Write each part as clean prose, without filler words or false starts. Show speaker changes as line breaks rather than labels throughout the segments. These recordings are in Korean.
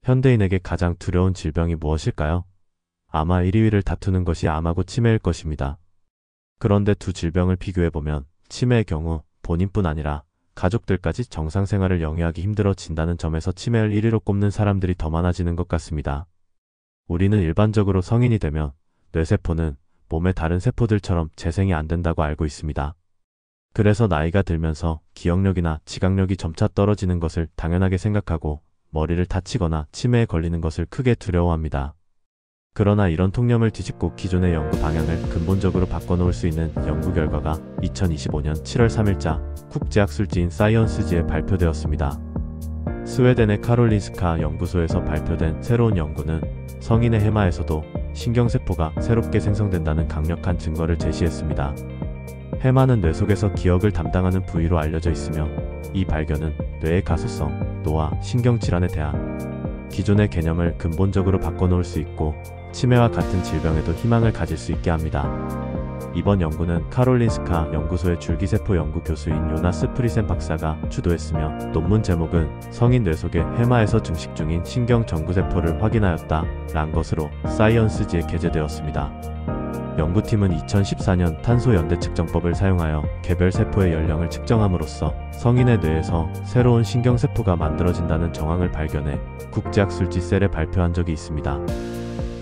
현대인에게 가장 두려운 질병이 무엇일까요? 아마 1, 2위를 다투는 것이 암하고 치매일 것입니다. 그런데 두 질병을 비교해보면 치매의 경우 본인뿐 아니라 가족들까지 정상 생활을 영위하기 힘들어진다는 점에서 치매를 1위로 꼽는 사람들이 더 많아지는 것 같습니다. 우리는 일반적으로 성인이 되면 뇌세포는 몸의 다른 세포들처럼 재생이 안 된다고 알고 있습니다. 그래서 나이가 들면서 기억력이나 지각력이 점차 떨어지는 것을 당연하게 생각하고 머리를 다치거나 치매에 걸리는 것을 크게 두려워합니다. 그러나 이런 통념을 뒤집고 기존의 연구 방향을 근본적으로 바꿔놓을 수 있는 연구 결과가 2025년 7월 3일자 국제학술지인 사이언스지에 발표되었습니다. 스웨덴의 카롤린스카 연구소에서 발표된 새로운 연구는 성인의 해마에서도 신경세포가 새롭게 생성된다는 강력한 증거를 제시했습니다. 해마는 뇌 속에서 기억을 담당하는 부위로 알려져 있으며 이 발견은 뇌의 가소성, 노화, 신경질환에 대한 기존의 개념을 근본적으로 바꿔놓을 수 있고 치매와 같은 질병에도 희망을 가질 수 있게 합니다. 이번 연구는 카롤린스카 연구소의 줄기세포 연구 교수인 요나스 프리센 박사가 주도했으며 논문 제목은 성인 뇌 속의 해마에서 증식 중인 신경전구세포를 확인하였다 란 것으로 사이언스지에 게재되었습니다. 연구팀은 2014년 탄소연대 측정법을 사용하여 개별 세포의 연령을 측정함으로써 성인의 뇌에서 새로운 신경세포가 만들어진다는 정황을 발견해 국제학술지 셀에 발표한 적이 있습니다.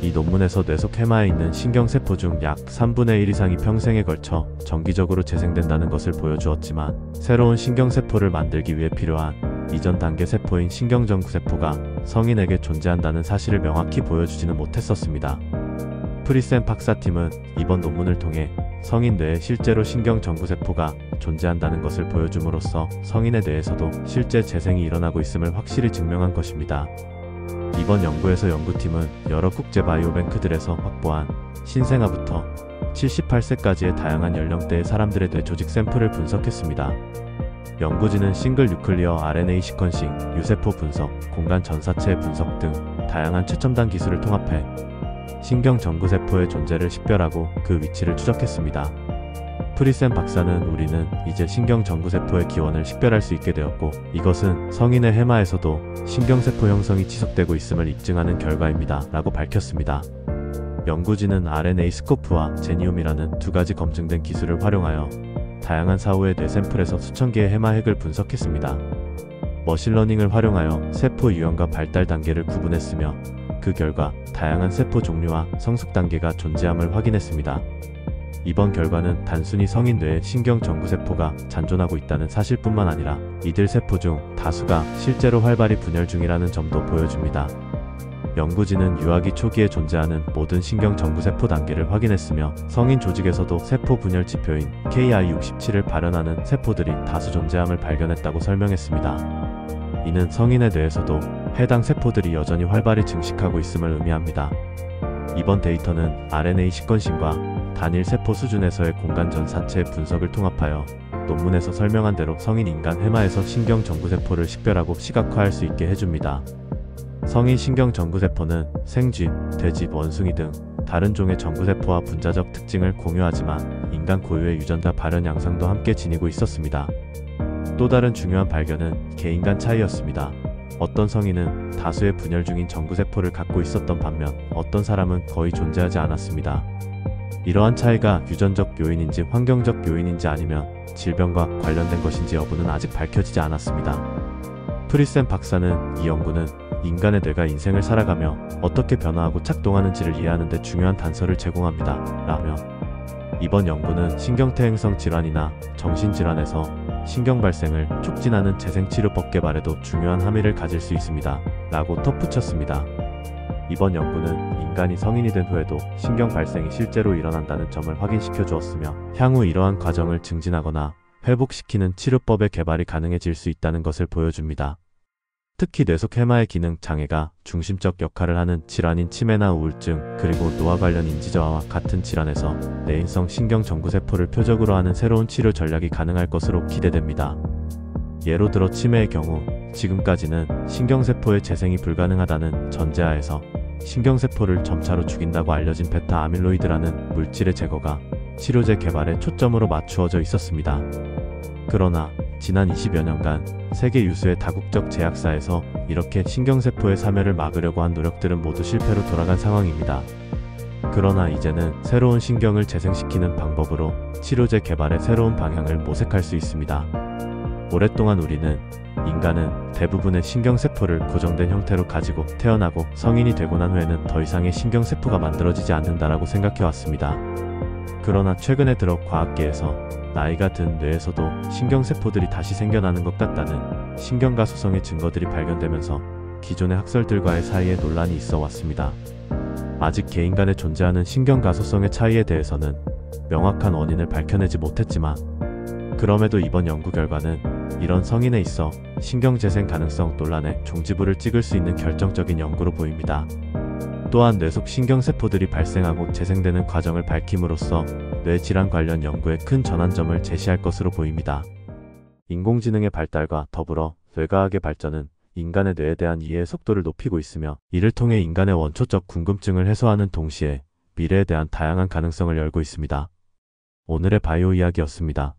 이 논문에서 뇌 속 해마에 있는 신경세포 중 약 3분의 1 이상이 평생에 걸쳐 정기적으로 재생된다는 것을 보여주었지만 새로운 신경세포를 만들기 위해 필요한 이전 단계 세포인 신경전구세포가 성인에게 존재한다는 사실을 명확히 보여주지는 못했었습니다. 프리센 박사팀은 이번 논문을 통해 성인 뇌에 실제로 신경전구세포가 존재한다는 것을 보여줌으로써 성인의 뇌에서도 실제 재생이 일어나고 있음을 확실히 증명한 것입니다. 이번 연구에서 연구팀은 여러 국제 바이오뱅크들에서 확보한 신생아부터 78세까지의 다양한 연령대의 사람들의 뇌 조직 샘플을 분석했습니다. 연구진은 싱글 뉴클리어 RNA 시퀀싱, 유세포 분석, 공간 전사체 분석 등 다양한 최첨단 기술을 통합해 신경전구세포의 존재를 식별하고 그 위치를 추적했습니다. 프리센 박사는 우리는 이제 신경전구세포의 기원을 식별할 수 있게 되었고 이것은 성인의 해마에서도 신경세포 형성이 지속되고 있음을 입증하는 결과입니다 라고 밝혔습니다. 연구진은 RNA 스코프와 제니움이라는 두 가지 검증된 기술을 활용하여 다양한 사후의 뇌 샘플에서 수천 개의 해마 핵을 분석했습니다. 머신러닝을 활용하여 세포 유형과 발달 단계를 구분했으며 그 결과 다양한 세포 종류와 성숙 단계가 존재함을 확인했습니다. 이번 결과는 단순히 성인 뇌에 신경전구세포가 잔존하고 있다는 사실뿐만 아니라 이들 세포 중 다수가 실제로 활발히 분열 중이라는 점도 보여줍니다. 연구진은 유아기 초기에 존재하는 모든 신경전구세포 단계를 확인했으며 성인 조직에서도 세포 분열 지표인 Ki67을 발현하는 세포들이 다수 존재함을 발견했다고 설명했습니다. 이는 성인의 뇌에서도 해당 세포들이 여전히 활발히 증식하고 있음을 의미합니다. 이번 데이터는 RNA 시퀀싱과 단일 세포 수준에서의 공간 전사체 분석을 통합하여 논문에서 설명한 대로 성인 인간 해마에서 신경전구세포를 식별하고 시각화할 수 있게 해줍니다. 성인 신경전구세포는 생쥐, 돼지, 원숭이 등 다른 종의 전구세포와 분자적 특징을 공유하지만 인간 고유의 유전자 발현 양상도 함께 지니고 있었습니다. 또 다른 중요한 발견은 개인 간 차이였습니다. 어떤 성인은 다수의 분열 중인 전구세포를 갖고 있었던 반면 어떤 사람은 거의 존재하지 않았습니다. 이러한 차이가 유전적 요인인지 환경적 요인인지 아니면 질병과 관련된 것인지 여부는 아직 밝혀지지 않았습니다. 프리센 박사는 이 연구는 인간의 뇌가 인생을 살아가며 어떻게 변화하고 작동하는지를 이해하는 데 중요한 단서를 제공합니다. 라며 이번 연구는 신경퇴행성 질환이나 정신질환에서 신경 발생을 촉진하는 재생치료법 개발에도 중요한 함의를 가질 수 있습니다. 라고 덧붙였습니다. 이번 연구는 인간이 성인이 된 후에도 신경 발생이 실제로 일어난다는 점을 확인시켜 주었으며 향후 이러한 과정을 증진하거나 회복시키는 치료법의 개발이 가능해질 수 있다는 것을 보여줍니다. 특히 뇌 속 해마의 기능 장애가 중심적 역할을 하는 질환인 치매나 우울증 그리고 노화 관련 인지저하와 같은 질환에서 내인성 신경전구세포를 표적으로 하는 새로운 치료 전략이 가능할 것으로 기대됩니다. 예로 들어 치매의 경우 지금까지는 신경세포의 재생이 불가능하다는 전제하에서 신경세포를 점차로 죽인다고 알려진 베타 아밀로이드라는 물질의 제거가 치료제 개발에 초점으로 맞추어져 있었습니다. 그러나 지난 20여 년간 세계 유수의 다국적 제약사에서 이렇게 신경세포의 사멸을 막으려고 한 노력들은 모두 실패로 돌아간 상황입니다. 그러나 이제는 새로운 신경을 재생시키는 방법으로 치료제 개발의 새로운 방향을 모색할 수 있습니다. 오랫동안 우리는 인간은 대부분의 신경세포를 고정된 형태로 가지고 태어나고 성인이 되고 난 후에는 더 이상의 신경세포가 만들어지지 않는다라고 생각해왔습니다. 그러나 최근에 들어 과학계에서 나이가 든 뇌에서도 신경세포들이 다시 생겨나는 것 같다는 신경가소성의 증거들이 발견되면서 기존의 학설들과의 사이에 논란이 있어 왔습니다. 아직 개인 간에 존재하는 신경가소성의 차이에 대해서는 명확한 원인을 밝혀내지 못했지만, 그럼에도 이번 연구 결과는 이런 성인에 있어 신경재생 가능성 논란에 종지부를 찍을 수 있는 결정적인 연구로 보입니다. 또한 뇌 속 신경세포들이 발생하고 재생되는 과정을 밝힘으로써 뇌질환 관련 연구에 큰 전환점을 제시할 것으로 보입니다. 인공지능의 발달과 더불어 뇌과학의 발전은 인간의 뇌에 대한 이해의 속도를 높이고 있으며, 이를 통해 인간의 원초적 궁금증을 해소하는 동시에 미래에 대한 다양한 가능성을 열고 있습니다. 오늘의 바이오 이야기였습니다.